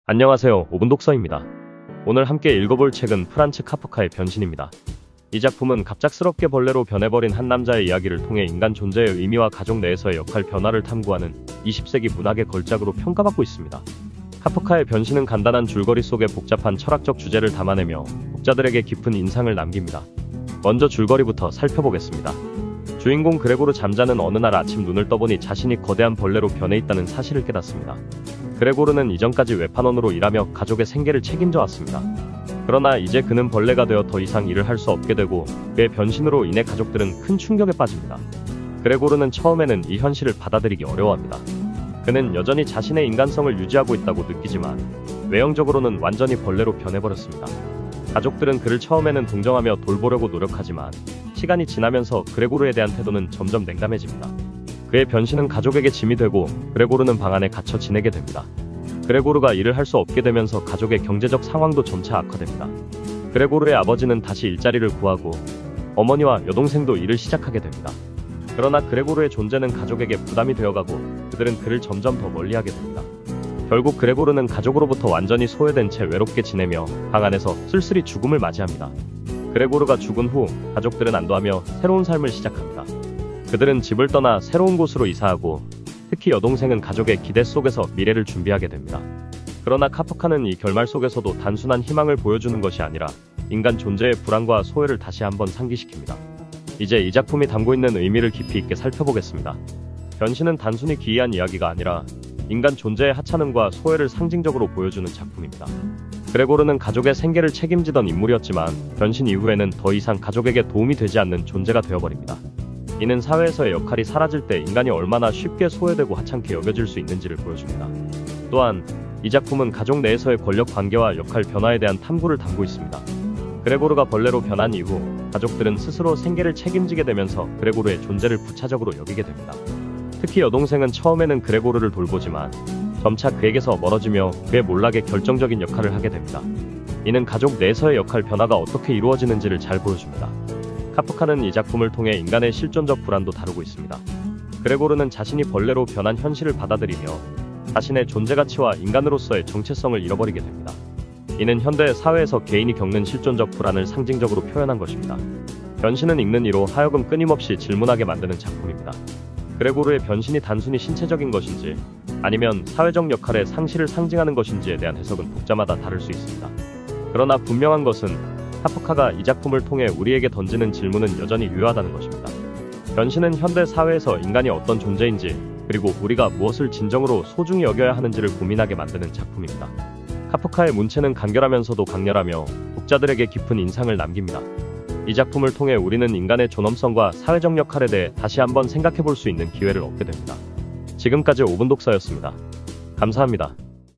안녕하세요. 5분 독서입니다. 오늘 함께 읽어볼 책은 프란츠 카프카의 변신입니다. 이 작품은 갑작스럽게 벌레로 변해버린 한 남자의 이야기를 통해 인간 존재의 의미와 가족 내에서의 역할 변화를 탐구하는 20세기 문학의 걸작으로 평가받고 있습니다. 카프카의 변신은 간단한 줄거리 속에 복잡한 철학적 주제를 담아내며 독자들에게 깊은 인상을 남깁니다. 먼저 줄거리부터 살펴보겠습니다. 주인공 그레고르 잠자는 어느 날 아침 눈을 떠보니 자신이 거대한 벌레로 변해 있다는 사실을 깨닫습니다. 그레고르는 이전까지 외판원으로 일하며 가족의 생계를 책임져 왔습니다. 그러나 이제 그는 벌레가 되어 더 이상 일을 할 수 없게 되고 그의 변신으로 인해 가족들은 큰 충격에 빠집니다. 그레고르는 처음에는 이 현실을 받아들이기 어려워합니다. 그는 여전히 자신의 인간성을 유지하고 있다고 느끼지만 외형적으로는 완전히 벌레로 변해버렸습니다. 가족들은 그를 처음에는 동정하며 돌보려고 노력하지만 시간이 지나면서 그레고르에 대한 태도는 점점 냉담해집니다. 그의 변신은 가족에게 짐이 되고 그레고르는 방 안에 갇혀 지내게 됩니다. 그레고르가 일을 할 수 없게 되면서 가족의 경제적 상황도 점차 악화됩니다. 그레고르의 아버지는 다시 일자리를 구하고 어머니와 여동생도 일을 시작하게 됩니다. 그러나 그레고르의 존재는 가족에게 부담이 되어가고 그들은 그를 점점 더 멀리하게 됩니다. 결국 그레고르는 가족으로부터 완전히 소외된 채 외롭게 지내며 방 안에서 쓸쓸히 죽음을 맞이합니다. 그레고르가 죽은 후 가족들은 안도하며 새로운 삶을 시작합니다. 그들은 집을 떠나 새로운 곳으로 이사하고 특히 여동생은 가족의 기대 속에서 미래를 준비하게 됩니다. 그러나 카프카는 이 결말 속에서도 단순한 희망을 보여주는 것이 아니라 인간 존재의 불안과 소외를 다시 한번 상기시킵니다. 이제 이 작품이 담고 있는 의미를 깊이 있게 살펴보겠습니다. 변신은 단순히 기이한 이야기가 아니라 인간 존재의 하찮음과 소외를 상징적으로 보여주는 작품입니다. 그레고르는 가족의 생계를 책임지던 인물이었지만 변신 이후에는 더 이상 가족에게 도움이 되지 않는 존재가 되어버립니다. 이는 사회에서의 역할이 사라질 때 인간이 얼마나 쉽게 소외되고 하찮게 여겨질 수 있는지를 보여줍니다. 또한 이 작품은 가족 내에서의 권력 관계와 역할 변화에 대한 탐구를 담고 있습니다. 그레고르가 벌레로 변한 이후 가족들은 스스로 생계를 책임지게 되면서 그레고르의 존재를 부차적으로 여기게 됩니다. 특히 여동생은 처음에는 그레고르를 돌보지만 점차 그에게서 멀어지며 그의 몰락에 결정적인 역할을 하게 됩니다. 이는 가족 내에서의 역할 변화가 어떻게 이루어지는지를 잘 보여줍니다. 카프카는 이 작품을 통해 인간의 실존적 불안도 다루고 있습니다. 그레고르는 자신이 벌레로 변한 현실을 받아들이며 자신의 존재 가치와 인간으로서의 정체성을 잃어버리게 됩니다. 이는 현대 사회에서 개인이 겪는 실존적 불안을 상징적으로 표현한 것입니다. 변신은 읽는 이로 하여금 끊임없이 질문하게 만드는 작품입니다. 그레고르의 변신이 단순히 신체적인 것인지 아니면 사회적 역할의 상실을 상징하는 것인지에 대한 해석은 독자마다 다를 수 있습니다. 그러나 분명한 것은 카프카가 이 작품을 통해 우리에게 던지는 질문은 여전히 유효하다는 것입니다. 변신은 현대 사회에서 인간이 어떤 존재인지 그리고 우리가 무엇을 진정으로 소중히 여겨야 하는지를 고민하게 만드는 작품입니다. 카프카의 문체는 간결하면서도 강렬하며 독자들에게 깊은 인상을 남깁니다. 이 작품을 통해 우리는 인간의 존엄성과 사회적 역할에 대해 다시 한번 생각해 볼 수 있는 기회를 얻게 됩니다. 지금까지 5분 독서였습니다. 감사합니다.